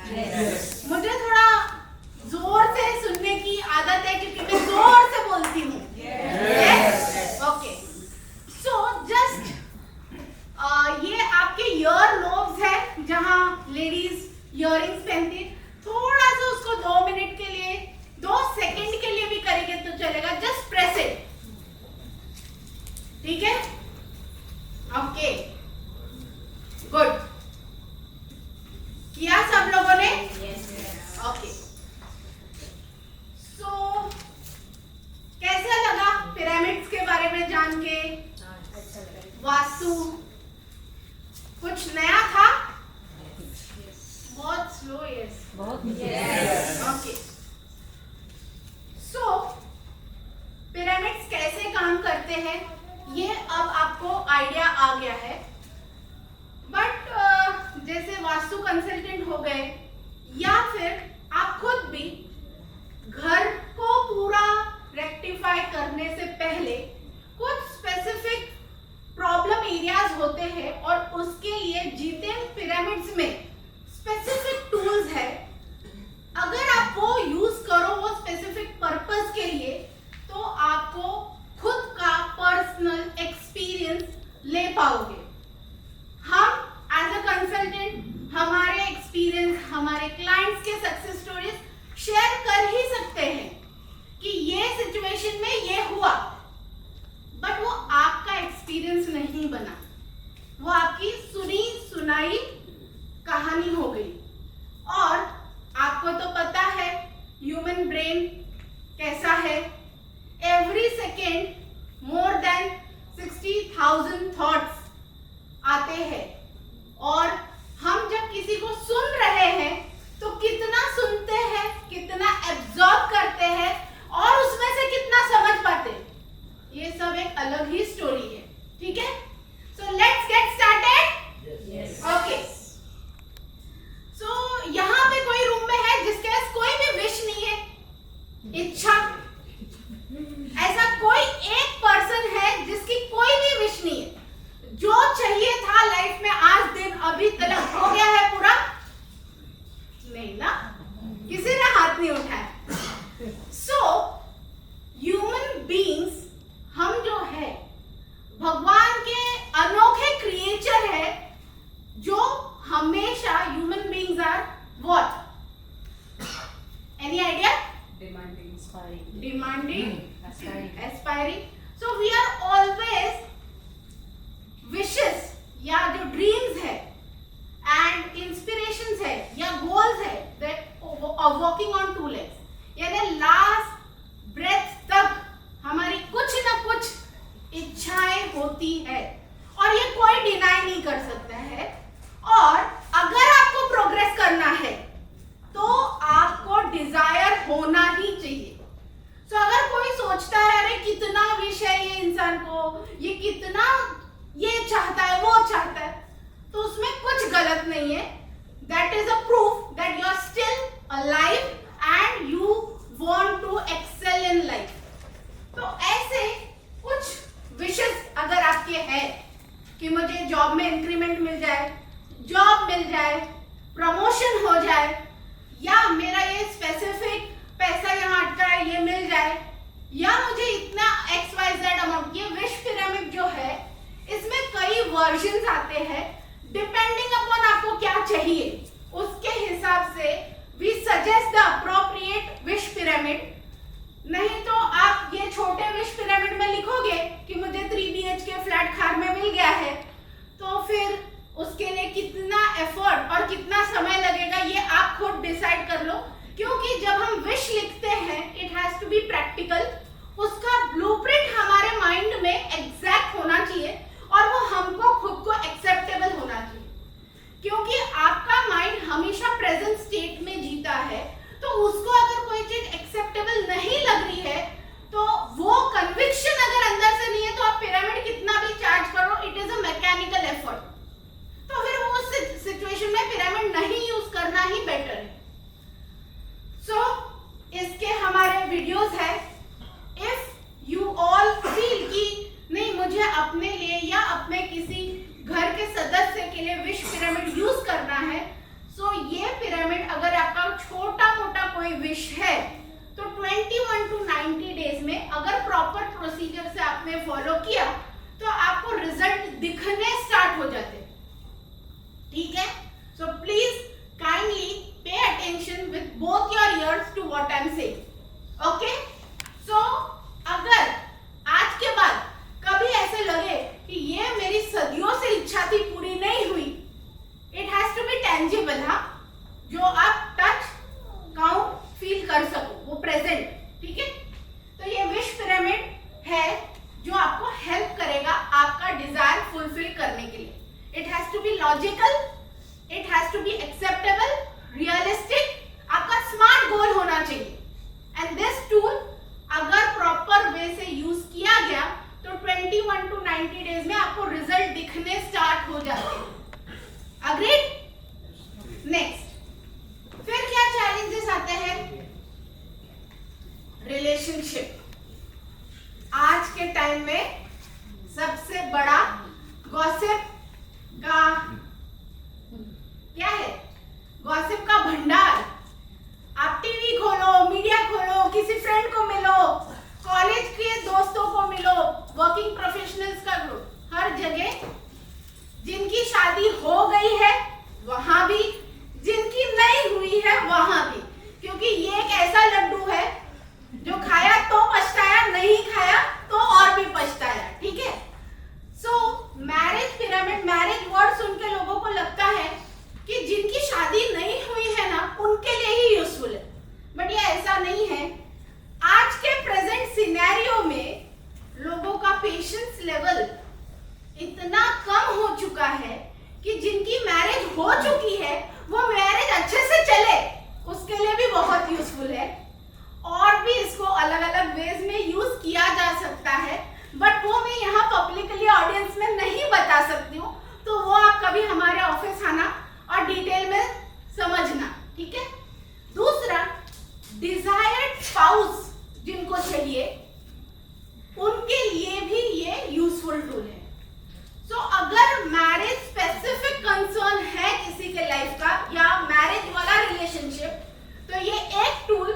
मुझे थोड़ा जोर से सुनने की आदत है क्योंकि मैं जोर से बोलती हूँ। ओके, सो जस्ट ये आपके ईयर लोब्स है जहाँ लेडीज इयररिंग्स पहनती है। थोड़ा सा उसको 2 मिनट के लिए, 2 सेकंड के लिए भी करेंगे तो चलेगा। जस्ट प्रेस इट, ठीक है? Okay, good. किया सब लोगों ने? ओके, सो कैसा लगा पिरामिड्स के बारे में जान के? वास्तु कुछ नया था? बहुत स्लो, यस, बहुत। ओके, सो पिरामिड्स कैसे काम करते हैं ये अब आपको आइडिया आ गया है। बट जैसे वास्तु कंसल्टेंट हो गए या फिर आप खुद भी घर को पूरा रेक्टिफाई करने से पहले कुछ स्पेसिफिक प्रॉब्लम एरियाज होते हैं और उसके लिए जीतेन पिरामिड्स में स्पेसिफिक टूल्स है। अगर आप वो यूज करो वो स्पेसिफिक पर्पस के लिए तो आपको खुद का पर्सनल एक्सपीरियंस ले पाओगे। हम एज अ कंसल्टेंट हमारे एक्सपीरियंस, हमारे क्लाइंट्स के सक्सेस स्टोरीज शेयर कर ही सकते हैं कि ये सिचुएशन में ये हुआ, बट वो आपका एक्सपीरियंस नहीं बना, वो आपकी सुनी सुनाई कहानी हो गई। और आपको तो पता है ह्यूमन ब्रेन कैसा है। Every second more than 60,000 thoughts आते हैं और हम जब किसी को सुन रहे हैं तो कितना सुनते हैं, कितना एब्जॉर्ब करते हैं और उसमें से कितना समझ पाते हैं, ये सब एक अलग ही स्टोरी है। ठीक है, so let's get started. Okay, so यहाँ पे कोई रूम में है जिसके पास कोई भी विश नहीं है, इच्छा? ऐसा कोई एक पर्सन है जिसकी कोई भी विश नहीं है? जो चाहिए था लाइफ में आज दिन अभी तक हो गया है पूरा? नहीं ना, किसी ने हाथ नहीं उठाया। सो ह्यूमन बीइंग्स हम जो है भगवान के अनोखे क्रिएचर है जो हमेशा human beings are what? Any idea? Demanding, aspiring. So we are always wishes या जो dreams है and inspirations है या goals है that are walking on 2 legs, यानी last breath तक हमारी कुछ ना कुछ इच्छाएं होती है और ये कोई डिनाई नहीं कर सकता है। और अगर आपको प्रोग्रेस करना है तो आपको डिजायर होना ही चाहिए। तो अगर कोई सोचता है अरे कितना विश है ये इंसान को, ये कितना ये चाहता है वो चाहता है, तो उसमें कुछ गलत नहीं है। That is a proof that you are still alive and you want to excel in life. तो ऐसे कुछ विशेस अगर आपके हैं कि मुझे जॉब में इंक्रीमेंट मिल जाए, जॉब मिल जाए, प्रमोशन हो जाए, या मेरा ये स्पेसिफिक पैसा यहाँ अटका है ये मिल जाए, या मुझे इतना XYZ अमाउंट, ये विश पिरामिड जो है इसमें कई वर्जन्स आते हैं। डिपेंडिंग अपॉन आपको क्या चाहिए उसके हिसाब से we suggest the appropriate wish pyramid. नहीं तो आप ये छोटे विश पिरामिड में लिखोगे कि मुझे 3 BHK फ्लैट खार में मिल गया है, तो फिर उसके लिए कितना एफर्ट और कितना समय लगेगा ये आप खुद डिसाइड कर लो। क्योंकि जब हम विश लिखते हैं it has to be practical, उसका ब्लूप्रिंट हमारे माइंड में एग्जैक्ट होना चाहिए और वो हमको खुद को एक्सेप्टेबल होना चाहिए। क्योंकि आपका माइंड हमेशा प्रेजेंट स्टेट में जीता है, तो उसको अगर कोई चीज एक्सेप्टेबल नहीं लग रही है तो वो कन्विक्शन अगर अंदर से नहीं है तो आप पिरामिड कितना भी चार्ज करो, it is a mechanical effort. तो फिर वो सिचुएशन में पिरामिड नहीं यूज करना ही बेटर है। सो इसके हमारे वीडियोस है। इफ यू ऑल फील कि नहीं मुझे अपने लिए या अपने किसी घर के सदस्य के लिए विश पिरामिड यूज करना है, सो ये पिरामिड अगर विश है तो 21 to 90 डेज में अगर प्रॉपर प्रोसीजर से आपने फॉलो किया तो आपको रिजल्ट दिखने स्टार्ट हो जाते, ठीक है। So please kindly pay attention with both your ears to what I am saying, okay. So अगर आज के बाद कभी ऐसे लगे कि ये मेरी सदियों से इच्छा थी पूरी नहीं हुई, it has to be tangible, हाँ, जो आप टच काउंट फील कर सको, वो प्रेजेंट, ठीक है। तो ये विश पिरामिड है जो आपको हेल्प करेगा आपका डिजायर फुलफिल करने के लिए। It has to be logical, it has to be acceptable, realistic, आपका स्मार्ट गोल होना चाहिए। एंड दिस टूल अगर प्रॉपर वे से यूज किया गया तो 21 to 90 डेज में आपको रिजल्ट दिखने स्टार्ट हो जाते हैं। अग्रीड? नेक्स्ट, फिर क्या चैलेंजेस आते हैं? रिलेशनशिप। आज के टाइम में सबसे बड़ा गॉसिप का क्या है? गॉसिप का भंडार। आप टीवी खोलो, मीडिया खोलो, किसी फ्रेंड को मिलो, कॉलेज के दोस्तों को मिलो, वर्किंग प्रोफेशनल्स का ग्रुप, हर जगह जिनकी शादी हो गई है वहां भी, जिनकी नहीं हुई है वहां भी, क्योंकि ये एक ऐसा लड्डू है जो खाया तो पछताया, नहीं खाया तो और भी पछताया, ठीक है। So marriage pyramid, marriage word सुन के लोगों को लगता है कि जिनकी शादी नहीं हुई है ना उनके लिए ही यूजफुल है, बट ये ऐसा नहीं है। आज के प्रेजेंट सिनेरियो में लोगों का पेशेंस लेवल इतना कम हो चुका है कि जिनकी मैरिज हो चुकी है वो मैरिज अच्छे से चले उसके लिए भी बहुत यूजफुल है। और भी इसको अलग अलग वेज में यूज किया जा सकता है, बट वो मैं यहाँ पब्लिकली ऑडियंस में नहीं बता सकती हूँ, तो वो आप कभी हमारे ऑफिस आना और डिटेल में समझना, ठीक है। दूसरा, डिजायर्ड स्पाउस जिनको चाहिए उनके लिए भी ये यूजफुल टूल है। सो अगर मैरिज स्पेसिफिक कंसर्न है किसी के लाइफ का या मैरिज वाला रिलेशनशिप, तो ये एक टूल,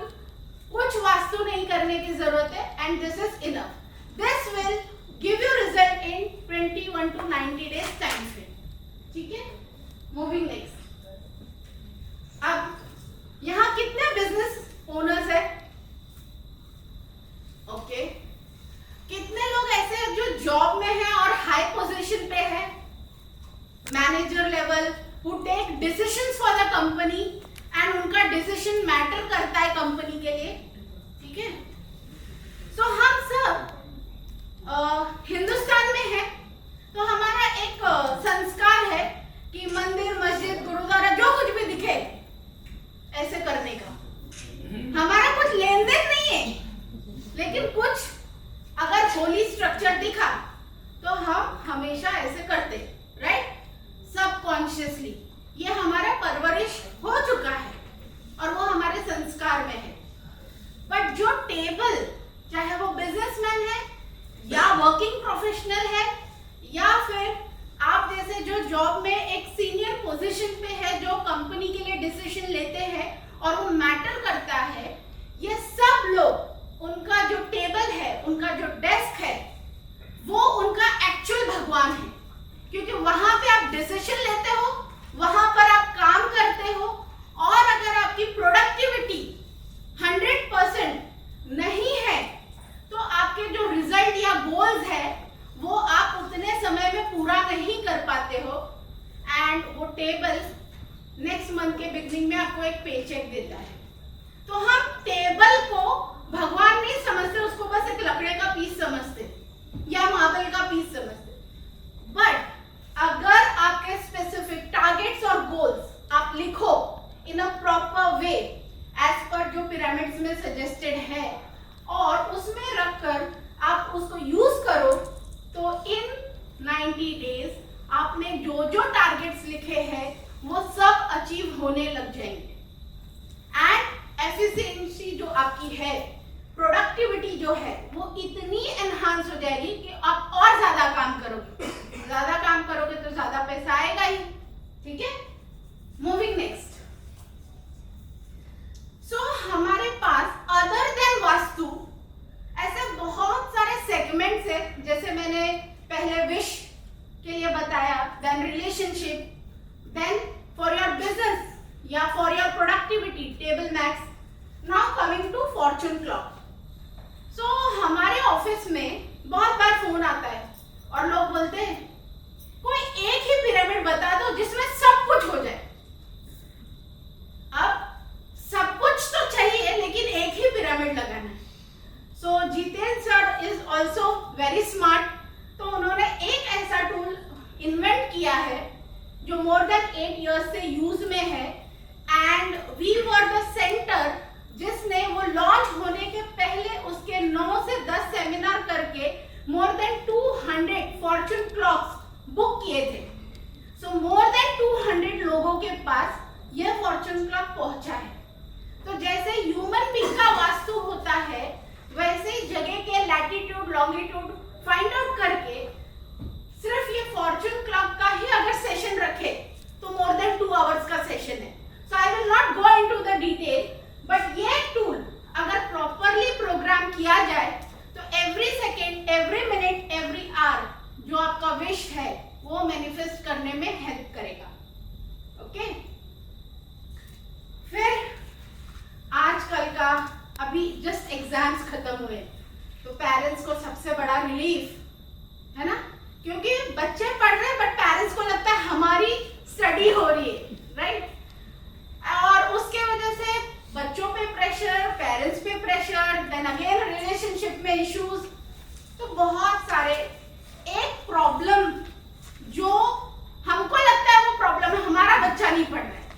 कुछ वास्तु नहीं करने की जरूरत है, and this is enough. This will give you result in 21 to 90 days time frame, ठीक है। मूविंग नेक्स्ट, अब यहाँ कितने बिजनेस ओनर्स है? ओके, कितने लोग ऐसे हैं जो जॉब में है और हाई पोजीशन पे है, manager level, who take decisions for the company and उनका डिसीजन मैटर करता है कंपनी के लिए, ठीक है। सो हम सब हिंदुस्तान में है, तो हमारा एक संस्कार है कि मंदिर, मस्जिद, गुरुद्वारा जो कुछ भी दिखे ऐसे करने का। हमारा कुछ लेन देन नहीं है, लेकिन कुछ अगर होली स्ट्रक्चर दिखा तो हम हमेशा ऐसे करते, राइट, सबकॉन्शियसली। ये हमारा परवरिश हो चुका है और वो हमारे संस्कार में है। बट जो टेबल, चाहे वो बिजनेसमैन है या वर्किंग प्रोफेशनल है या फिर आप जैसे जो जॉब में एक सीनियर पोजीशन पे है, जो कंपनी के लिए डिसीजन लेते हैं और वो मैटर करता है, ये सब लोग, उनका जो टेबल है, उनका जो डेस्क है, वो उनका एक्चुअल भगवान है, क्योंकि वहां पे आप डिसीजन लेते हो, वहां पर आप काम करते हो, और अगर आपकी प्रोडक्टिविटी 100% नहीं है तो आपके जो रिजल्ट या गोल्स है वो आप उतने समय में पूरा नहीं कर पाते हो, एंड वो टेबल नेक्स्ट मंथ के बिगनिंग में आपको एक पेचेक देता है। तो हम टेबल को भगवान नहीं समझते, उसको बस एक लकड़े का पीस समझते या मार्बल का पीस समझते। बट अगर आपके स्पेसिफिक टारगेट्स और गोल्स आप लिखो इन a proper way as per जो पिरामिड्स में सजेस्टेड है और उसमें रखकर आप उसको यूज करो, तो इन 90 डेज आपने जो जो टारगेट्स लिखे हैं वो सब अचीव होने लग जाएंगे, एंड एफिशिएंसी जो आपकी है, प्रोडक्टिविटी जो है, वो इतनी एनहांस हो जाएगी कि आप और ज्यादा काम करोगे। ज्यादा काम करोगे तो ज्यादा पैसा आएगा ही, ठीक है। मूविंग नेक्स्ट, सो हमारे for your productivity, table max. Now coming to fortune clock. So हमारे ऑफिस में बहुत बार फोन आता है और लोग बोलते हैं कोई एक ही पिरामिड बता दो जिसमें सब कुछ हो जाए। अब सब कुछ तो चाहिए लेकिन एक ही पिरामिड लगाना है। So Jitendra sir is also very smart, तो उन्होंने एक ऐसा टूल इन्वेंट किया है जो मोर देन 8 इयर्स से यूज में है, and we were the center जिसने वो लॉन्च होने के पहले उसके 9 से 10 सेमिनार करके more than 200 Fortune clocks book किए थे। सो मोर देन 200 लोगों के पास यह फॉर्चून क्लॉक पहुंचा है। तो जैसे ह्यूमन बीइंग का वास्तु होता है वैसे जगह के लैटिट्यूड लॉन्गिट्यूड फाइंड आउट करके सिर्फ ये फॉर्चून क्लॉक का ही अगर सेशन रखे तो मोर देन 2 आवर्स का सेशन है। So I will not go into the detail, but ये टूल अगर प्रॉपरली प्रोग्राम किया जाए तो every second, every minute, every hour जो आपका विश है वो मैनिफेस्ट करने में हेल्प करेगा। ओके फिर आजकल का अभी जस्ट एग्जाम्स खत्म हुए तो पेरेंट्स को सबसे बड़ा रिलीफ है ना, क्योंकि बच्चे पढ़ रहे हैं बट पेरेंट्स को लगता है हमारी स्टडी हो रही है, राइट? और उसके वजह से बच्चों पे प्रेशर, पेरेंट्स पे प्रेशर, देन अगेन रिलेशनशिप में इश्यूज, तो बहुत सारे। एक प्रॉब्लम जो हमको लगता है वो प्रॉब्लम है हमारा बच्चा नहीं पढ़ रहा है,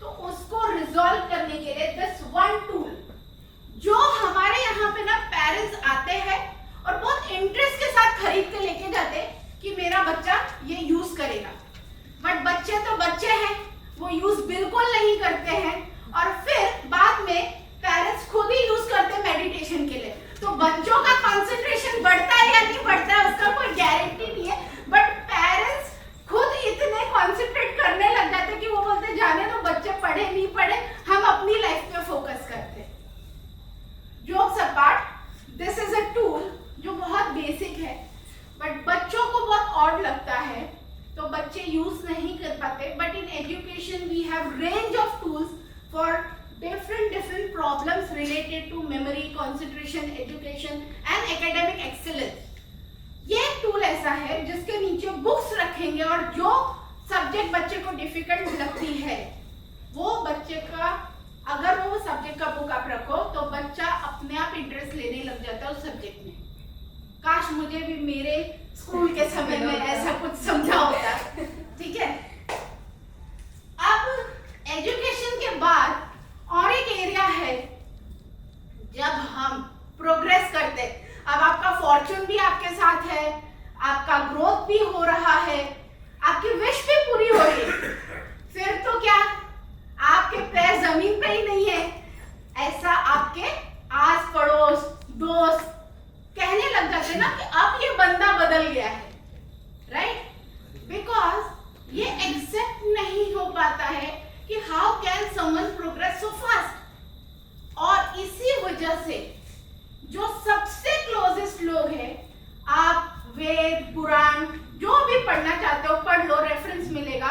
तो उसको रिजॉल्व करने के लिए दिस वन टूल जो हमारे यहाँ पे ना पेरेंट्स आते हैं और बहुत इंटरेस्ट के साथ खरीद के लेके जाते हैं कि मेरा बच्चा ये यूज करेगा, बट बच्चे तो बच्चे हैं, वो यूज बिल्कुल नहीं करते हैं और फिर बाद में पेरेंट्स खुद ही यूज करते हैं मेडिटेशन के लिए। तो बच्चों का कंसंट्रेशन बढ़ता है या नहीं बढ़ता है उसका कोई गारंटी नहीं है, बट पेरेंट्स खुद इतने कंसंट्रेट करने लग जाते कि वो बोलते जाने दो बच्चे पढ़े नहीं पढ़े, हम अपनी लाइफ पे फोकस करते हैं। Jokes apart, this is a tool जो बहुत बेसिक है बट बच्चों को बहुत ऑड लगता है तो बच्चे यूज नहीं कर पाते, but in education we have range of tools for different problems related to memory, concentration, education and academic excellence. ये एक टूल ऐसा है जिसके नीचे बुक्स रखेंगे और जो सब्जेक्ट बच्चे को डिफिकल्ट लगती है वो बच्चे का, अगर वो सब्जेक्ट का बुक आप रखो तो बच्चा अपने आप इंटरेस्ट लेने लग जाता है उस सब्जेक्ट में। काश मुझे भी मेरे स्कूल के समय में ऐसा कुछ समझा होता, ठीक है? अब एजुकेशन के बाद और एक एरिया है जब हम प्रोग्रेस करते, अब आपका फॉर्चून भी आपके साथ है, आपका ग्रोथ भी हो रहा है, आपकी विश भी पूरी हो रही है, फिर तो क्या आपके पैर जमीन पे ही नहीं है, ऐसा आपके आस पड़ोस दोस्त कहने लग जाते ना कि अब ये बंदा बदल गया है, राइट? बिकॉज ये एक्सेप्ट नहीं हो पाता है कि how can someone progress so fast. और इसी वजह से जो सबसे क्लोजेस्ट लोग हैं, आप वेद पुराण जो भी पढ़ना चाहते हो पढ़ लो, रेफरेंस मिलेगा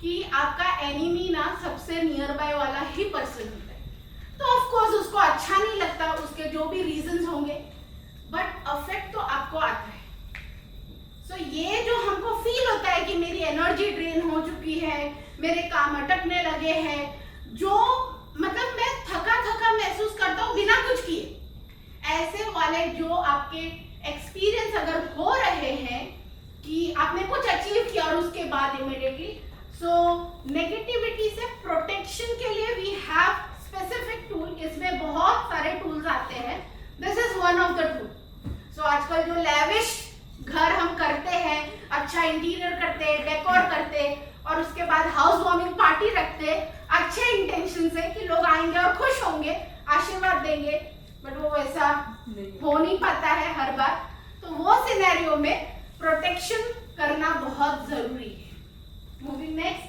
कि आपका एनिमी ना सबसे नियर बाय वाला ही पर्सन होता है। तो ऑफ कोर्स उसको अच्छा नहीं लगता, उसके जो भी रीजंस होंगे, बट अफेक्ट तो आपको आता है। सो ये जो हमको फील होता है कि मेरी एनर्जी ड्रेन हो चुकी है, मेरे काम अटकने लगे हैं, जो मतलब मैं थका थका महसूस करता हूँ बिना कुछ किए, ऐसे वाले जो आपके एक्सपीरियंस अगर हो रहे हैं कि आपने कुछ अचीव किया और उसके बाद इमीडिएटली, सो नेगेटिविटी से प्रोटेक्शन के लिए वी हैव स्पेसिफिक टूल। इसमें बहुत सारे टूल्स आते हैं, this is one of the tool. So आजकल जो लैविश घर हम करते हैं, अच्छा इंटीरियर करते, डेकोर करते और उसके बाद हाउस वार्मिंग पार्टी रखते अच्छे इंटेंशन से कि लोग आएंगे और खुश होंगे, आशीर्वाद देंगे, बट वो वैसा हो नहीं पाता है हर बार। तो वो सिनेरियो में प्रोटेक्शन करना बहुत जरूरी है। Moving next.